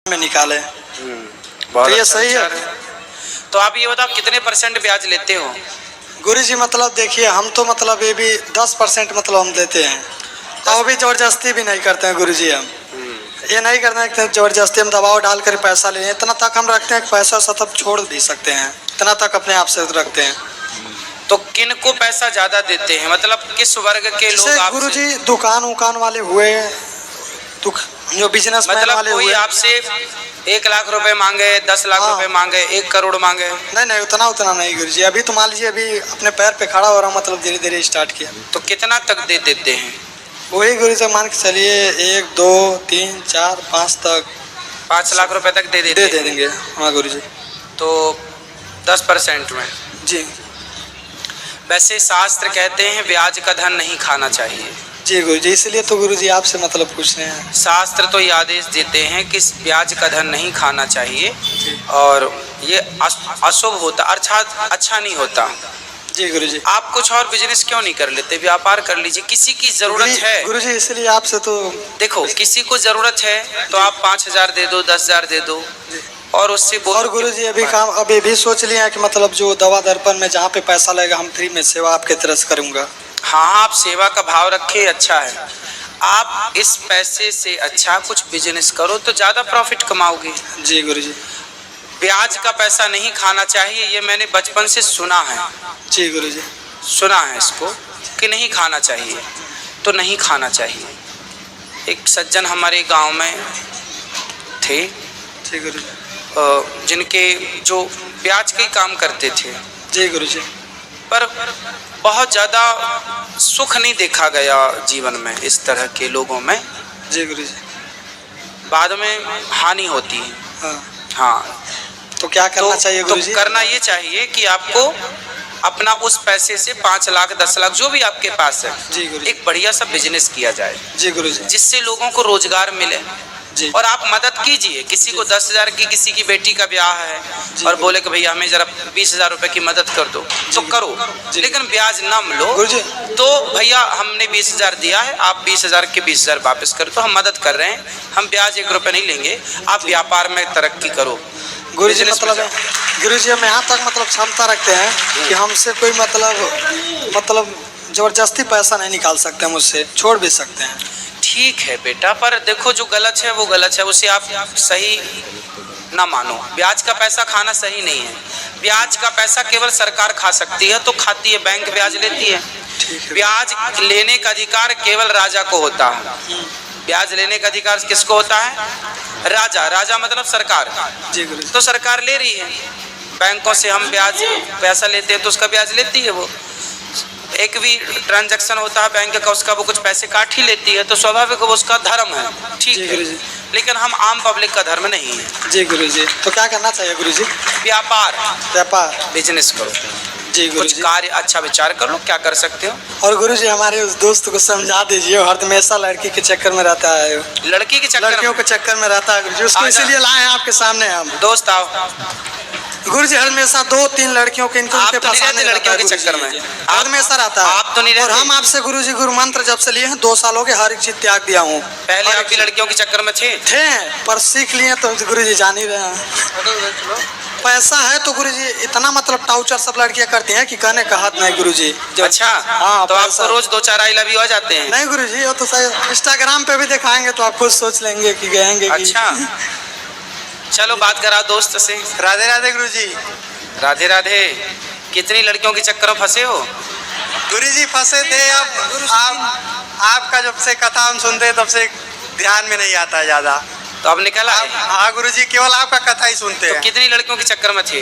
में निकाले। बहुत तो ये अच्छा सही है। तो आप ये बताओ कितने % ब्याज लेते हो? गुरुजी मतलब देखिए हम तो मतलब ये भी 10% मतलब हम देते हैं और भी ज़बरदस्ती भी नहीं करते हैं गुरुजी। हम ये नहीं करते हैं कि ज़बरदस्ती हम दबाव डाल कर पैसा ले, इतना तक हम रखते हैं कि पैसा सब छोड़ भी सकते हैं, इतना तक अपने आप से रखते हैं। तो किन को पैसा ज्यादा देते हैं, मतलब किस वर्ग के लोग जैसे आपसे? गुरुजी दुकान उकान वाले हुए, जो बिजनेस मतलब वाले कोई हुए। आपसे 1 लाख रुपए मांगे, 10 लाख रुपए मांगे, 1 करोड़ मांगे? नहीं नहीं उतना नहीं गुरुजी। अभी तो मान लीजिए अभी अपने पैर पे खड़ा हो रहा हूँ, मतलब धीरे धीरे स्टार्ट किया। तो कितना तक दे देते हैं? वही गुरुजी से मान के चलिए 1 2 3 4 5 तक 5 लाख रुपए तक दे देते दे देंगे। हाँ गुरुजी। तो 10% में जी वैसे शास्त्र कहते हैं ब्याज का धन नहीं खाना चाहिए। जी गुरुजी, इसलिए तो गुरुजी आपसे मतलब पूछ रहे हैं। शास्त्र तो ये आदेश देते हैं कि ब्याज का धन नहीं खाना चाहिए और ये अशुभ होता, अर्थात अच्छा नहीं होता। जी गुरुजी। आप कुछ और बिजनेस क्यों नहीं कर लेते, व्यापार कर लीजिए। किसी की जरूरत है गुरुजी, इसलिए आपसे तो देखो, किसी को जरूरत है तो आप 5,000 दे दो, 10,000 दे दो और उससे बोलो। और गुरुजी अभी काम अभी भी सोच लिया है कि मतलब जो दवा दर्पण में जहाँ पे पैसा लगेगा हम फ्री में सेवा आपके तरफ से करूँगा। हाँ, आप सेवा का भाव रखिए, अच्छा है। आप इस पैसे से अच्छा कुछ बिजनेस करो तो ज़्यादा प्रॉफिट कमाओगे। जी गुरुजी। ब्याज का पैसा नहीं खाना चाहिए, ये मैंने बचपन से सुना है। जी गुरुजी। सुना है इसको कि नहीं खाना चाहिए, तो नहीं खाना चाहिए। एक सज्जन हमारे गांव में थे, जी गुरुजी। जिनके जो ब्याज के काम करते थे। जी गुरुजी। पर बहुत ज़्यादा सुख नहीं देखा गया जीवन में इस तरह के लोगों में। जी गुरुजी। बाद में हानि होती है। हाँ हाँ, तो क्या करना चाहिए गुरुजी? तो करना ये चाहिए कि आपको अपना उस पैसे से 5 लाख 10 लाख जो भी आपके पास है, जी गुरुजी, एक बढ़िया सा बिजनेस किया जाए। जी गुरुजी। जिससे लोगों को रोजगार मिले। जी। और आप मदद कीजिए। किसी को 10,000 की, किसी की बेटी का ब्याह है और बोले कि भैया हमें जरा 20,000 रुपए की मदद कर दो, तो करो, लेकिन ब्याज ना लो। तो भैया हमने 20,000 दिया है, आप 20,000 के 20,000 वापस कर दो, हम मदद कर रहे हैं, हम ब्याज 1 रुपए नहीं लेंगे, आप व्यापार में तरक्की करो। गुरुजी मतलब गुरुजी हम यहाँ तक मतलब क्षमता रखते हैं कि हमसे कोई मतलब जबरदस्ती पैसा नहीं निकाल सकते, मुझसे छोड़ भी सकते हैं। ठीक है बेटा, पर देखो जो गलत है वो गलत है, उसे आप सही ना मानो। ब्याज का पैसा खाना सही नहीं है। ब्याज का पैसा केवल सरकार खा सकती है, तो खाती है, बैंक ब्याज लेती है। ब्याज लेने का अधिकार केवल राजा को होता है। ब्याज लेने का अधिकार किसको होता है? राजा। राजा मतलब सरकार। जी गुरुजी। तो सरकार ले रही है, बैंकों से हम ब्याज पैसा लेते हैं तो उसका ब्याज लेती है। वो एक भी ट्रांजैक्शन होता है बैंक का, उसका वो कुछ पैसे काट ही लेती है, तो स्वाभाविक वो उसका धर्म है, ठीक है। लेकिन हम आम पब्लिक का धर्म नहीं है। जी गुरुजी। तो क्या करना चाहिए गुरुजी? व्यापार बिजनेस करो। जी कुछ कार्य अच्छा विचार कर लो, क्या कर सकते हो। और गुरुजी हमारे उस दोस्त को समझा दीजिए, हर हमेशा लड़की के चक्कर में रहता है। लड़की के चक्कर, लड़कियों के चक्कर में रहता है गुरुजी, उसको इसीलिए लाए हैं आपके सामने हम। दोस्त आओ। गुरुजी हमेशा 2-3 लड़कियों के इनको फंसाने लड़कियों के चक्कर में हमेशा रहता है। आप तो नहीं रहते। और हम आपसे गुरुजी गुरु मंत्र जब से लिए हैं 2 साल हो गए, हर एक चीज त्याग दिया हूँ। पहले आप भी लड़कियों के चक्कर में थे पर सीख लिए तो गुरुजी जान ही रहे हैं। पैसा है तो गुरुजी इतना मतलब टाउचर सब लड़कियां करती हैं कि कहने का हाथ नहीं गुरुजी। अच्छा, हाँ, तो आपको रोज 2-4 आई लव यू आ जाते हैं? नहीं गुरुजी, वो तो सही इंस्टाग्राम पे भी दिखाएंगे तो आप खुद सोच लेंगे कि गएंगे। अच्छा चलो बात करा दोस्त से। राधे राधे गुरुजी। राधे राधे। कितनी लड़कियों के चक्कर में फंसे हो? गुरुजी फंसे थे, अब आपका जब से कथा हम सुनते तब से ध्यान में नहीं आता ज्यादा, तो अब निकल आए। हाँ गुरुजी, केवल आपका कथा ही सुनते हैं। तो कितनी लड़कियों के चक्कर में थे?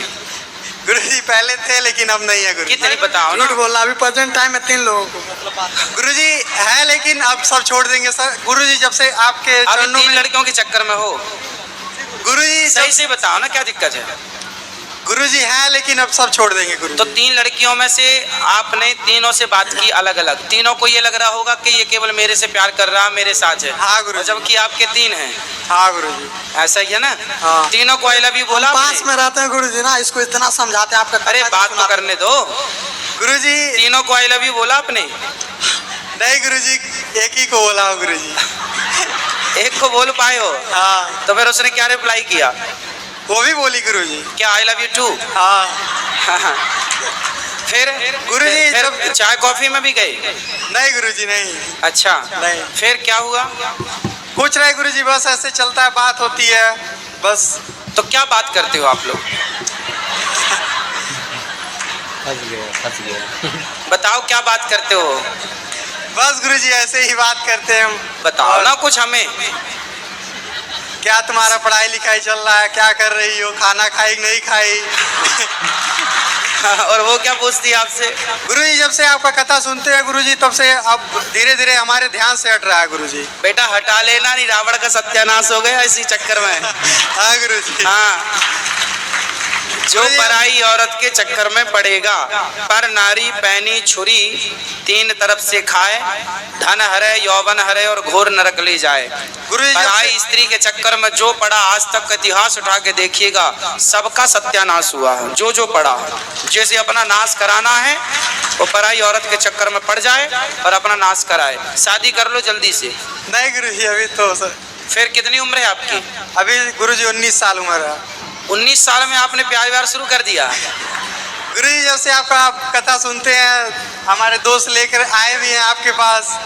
गुरुजी पहले थे लेकिन अब नहीं है गुरुजी। कितनी बताओ ना। झूठ बोला, अभी प्रेजेंट टाइम में 3 लोगों को गुरुजी है, लेकिन अब सब छोड़ देंगे सर। गुरुजी जब से आपके अभी 3 लड़कियों के चक्कर में हो? गुरुजी सही से बताओ ना, क्या दिक्कत है? गुरुजी है लेकिन अब सब छोड़ देंगे गुरुजी। तो 3 लड़कियों में से आपने तीनों से बात की अलग अलग, तीनों को ये लग रहा होगा कि ये केवल मेरे से प्यार कर रहा, मेरे साथ है। हाँ गुरुजी। जबकि आपके 3 हैं। हाँ गुरुजी। ऐसा ही है ना? हाँ। तीनों को आई लव यू बोला? पास में रहते हैं गुरुजी ना, इसको इतना समझाते हैं आपका। अरे बात तो करने दो गुरुजी। तीनों को आई लव यू बोला आपने? नहीं गुरुजी, एक ही को बोला गुरुजी। एक को बोल पाए हो। हाँ, तो फिर उसने क्या रिप्लाई किया? वो भी बोली गुरुजी। क्या आई लव यू टू? हाँ फिर गुरुजी, फिर जब- चाय कॉफी में भी गए? नहीं गुरुजी नहीं। अच्छा, नहीं। फिर क्या हुआ? कुछ नहीं गुरुजी, बस ऐसे चलता है, बात होती है बस। तो क्या बात करते हो आप लोग? फंस गया बताओ क्या बात करते हो? बस गुरुजी ऐसे ही बात करते हैं हम। बताओ ना कुछ हमें। क्या तुम्हारा पढ़ाई लिखाई चल रहा है, क्या कर रही हो, खाना खाई कि नहीं खाई? और वो क्या पूछती है आपसे? गुरुजी जब से आपका कथा सुनते हैं गुरुजी, तब से अब धीरे धीरे हमारे ध्यान से हट रहा है गुरुजी। बेटा हटा लेना, नहीं रावण का सत्यानाश हो गया इसी चक्कर में। हाँ गुरुजी। हाँ, जो पराई औरत के चक्कर में पड़ेगा, पर नारी पैनी छुरी तीन तरफ से खाए, धन हरे यौवन हरे और घोर नरक ले जाए। गुरुजी जब पराई से- स्त्री के चक्कर में जो पड़ा, आज तक का इतिहास उठा के देखिएगा, सबका सत्यानाश हुआ है। जो जो पड़ा, जैसे अपना नाश कराना है वो पराई औरत के चक्कर में पड़ जाए और अपना नाश कराए। शादी कर लो जल्दी से। नहीं गुरुजी अभी तो सर, फिर कितनी उम्र है आपकी? अभी गुरुजी 19 साल उम्र है। 19 साल में आपने प्यार व्यार शुरू कर दिया? गुरुजी जब से आपका कथा सुनते हैं, हमारे दोस्त लेकर आए भी हैं आपके पास।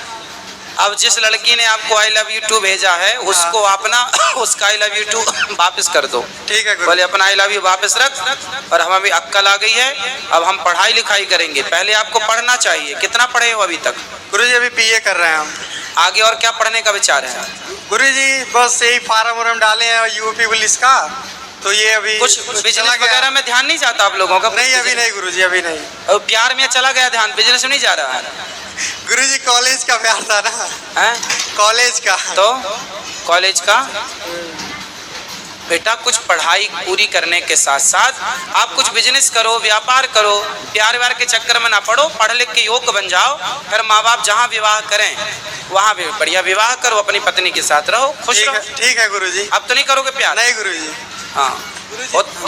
अब जिस लड़की ने आपको आई लव यू टू भेजा है, उसको अपना उसका आई लव यू टू वापस कर दो। ठीक है गुरुजी। बोले अपना आई लव यू वापस रख, और हमें भी अक्कल आ गई है, अब हम पढ़ाई लिखाई करेंगे। पहले आपको पढ़ना चाहिए। कितना पढ़े हो अभी तक? गुरुजी अभी PA कर रहे हैं हम। आगे और क्या पढ़ने का विचार है? गुरुजी बस यही फार्म वार्म डाले हैं UP पुलिस का, तो ये अभी कुछ चला बिजनेस गया। वगैरह में ध्यान नहीं जाता आप लोगों का? नहीं अभी नहीं गुरुजी, अभी नहीं। अब प्यार में चला गया ध्यान, बिजनेस में नहीं जा रहा है? गुरुजी कॉलेज का प्यार था ना, हैं? कॉलेज का। तो कॉलेज का बेटा, कुछ पढ़ाई पूरी करने के साथ साथ आप कुछ बिजनेस करो, व्यापार करो। प्यार व्यार के चक्कर में ना पड़ो, पढ़ लिख के योग्य बन जाओ। फिर माँ बाप जहाँ विवाह करें वहाँ भी बढ़िया विवाह करो, अपनी पत्नी के साथ रहो, खुश रहो। ठीक है गुरुजी। अब तो नहीं करोगे प्यार? नहीं गुरुजी। हाँ।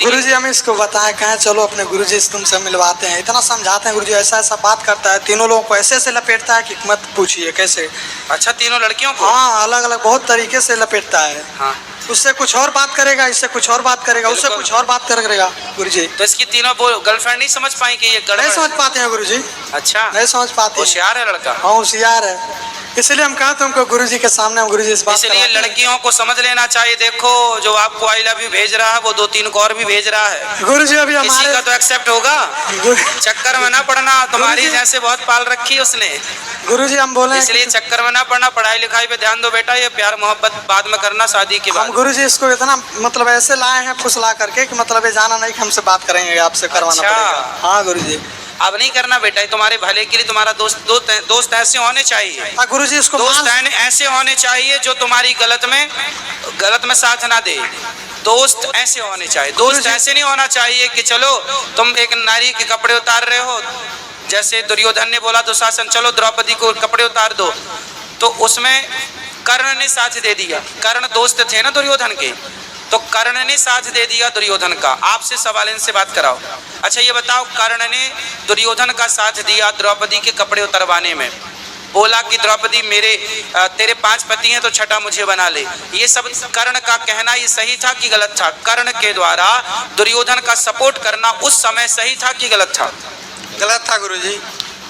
गुरुजी हम इसको बताएं, कहें चलो अपने गुरुजी से तुमसे मिलवाते हैं, इतना समझाते हैं। गुरुजी ऐसा ऐसा बात करता है, तीनों लोगों को ऐसे ऐसे लपेटता है कि मत पूछिए कैसे। अच्छा, तीनों लड़कियों को? हाँ, अलग अलग बहुत तरीके से लपेटता है। हाँ। उससे कुछ और बात करेगा, इससे कुछ और बात करेगा, उससे बिल्कुल। कुछ और बात करेगा। गुरुजी तो इसकी तीनों गर्लफ्रेंड नहीं समझ पाई कि ये गड़बड़ नहीं है? समझ पाते हैं गुरुजी, अच्छा, नहीं समझ पाते। होशियार है लड़का। हाँ होशियार है, इसलिए हम कहा तुमको गुरुजी के सामने हम गुरुजी से बात इसलिए करवाते हैं। लड़कियों को समझ लेना चाहिए। देखो, जो आपको आई लव यू भेज रहा है वो 2-3 को और भी भेज रहा है। गुरुजी अभी किसी हमारे का तो एक्सेप्ट होगा। चक्कर में ना पड़ना, तुम्हारी जैसे बहुत पाल रखी है उसने। गुरुजी हम बोले हैं इसलिए चक्कर में ना पड़ना, पढ़ाई लिखाई पे ध्यान दो बेटा। ये प्यार मोहब्बत बाद में करना, शादी के हम बाद। गुरुजी इसको इतना मतलब ऐसे लाए हैं फुसला करके कि मतलब ये जाना नहीं कि हमसे बात करेंगे, आपसे करवाना अच्छा। पड़ेगा। हाँ गुरुजी। अब नहीं करना बेटा, ये तुम्हारे भले के लिए। तुम्हारा दोस्त ऐसे होने चाहिए। हाँ गुरुजी इसको दोस्त मान- ऐसे होने चाहिए जो तुम्हारी गलत में साथ ना दे। दोस्त ऐसे होने चाहिए। दोस्त ऐसे नहीं होना चाहिए कि चलो तुम एक नारी के कपड़े उतार रहे हो, जैसे दुर्योधन ने बोला दुशासन चलो द्रौपदी को कपड़े उतार दो, तो उसमें कर्ण ने साथ दे दिया। कर्ण दोस्त थे ना दुर्योधन के, तो कर्ण ने साथ दे दिया दुर्योधन का। आपसे सवाल इनसे बात कराओ। अच्छा ये बताओ, कर्ण ने दुर्योधन का साथ दिया द्रौपदी के कपड़े उतरवाने में, बोला कि द्रौपदी तेरे 5 पति हैं तो छठा मुझे बना ले। ये सब कर्ण का कहना ये सही था कि गलत था? कर्ण के द्वारा दुर्योधन का सपोर्ट करना उस समय सही था कि गलत था? गलत था गुरुजी।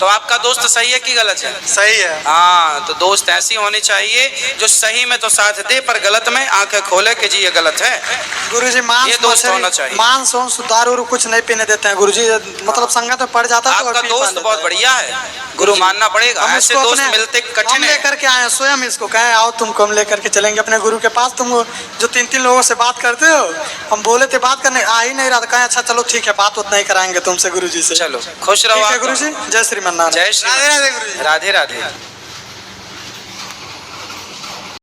तो आपका दोस्त सही है कि गलत है? सही है। हाँ, तो दोस्त ऐसी होने चाहिए जो सही में तो साथ दे, पर गलत में आंखें खोले कि जी ये गलत है। गुरुजी ये मांस दोस्त होना मछली चाहिए। मांस दारू वारू कुछ नहीं पीने देते हैं गुरुजी, मतलब संगत में पड़ जाता है तो आपका पी दोस्त लेता बहुत है। बढ़िया है, गुरु मानना पड़ेगा। हम ऐसे इसको दोस्त अपने- मिलते हम कठिन है। लेकर के आए हैं, स्वयं इसको कहें आओ तुमको हम लेकर के चलेंगे अपने गुरु के पास। तुम जो 3-3 लोगों से बात करते हो, हम बोले थे बात करने, आ ही नहीं रहा। कहें अच्छा चलो ठीक है, बात उतना ही कराएंगे तुमसे गुरुजी से। चलो खुश रहो ठीक है आप। गुरुजी, जय श्रीमन नारायण। जय श्री राधे राधे गुरुजी। राधे राधे।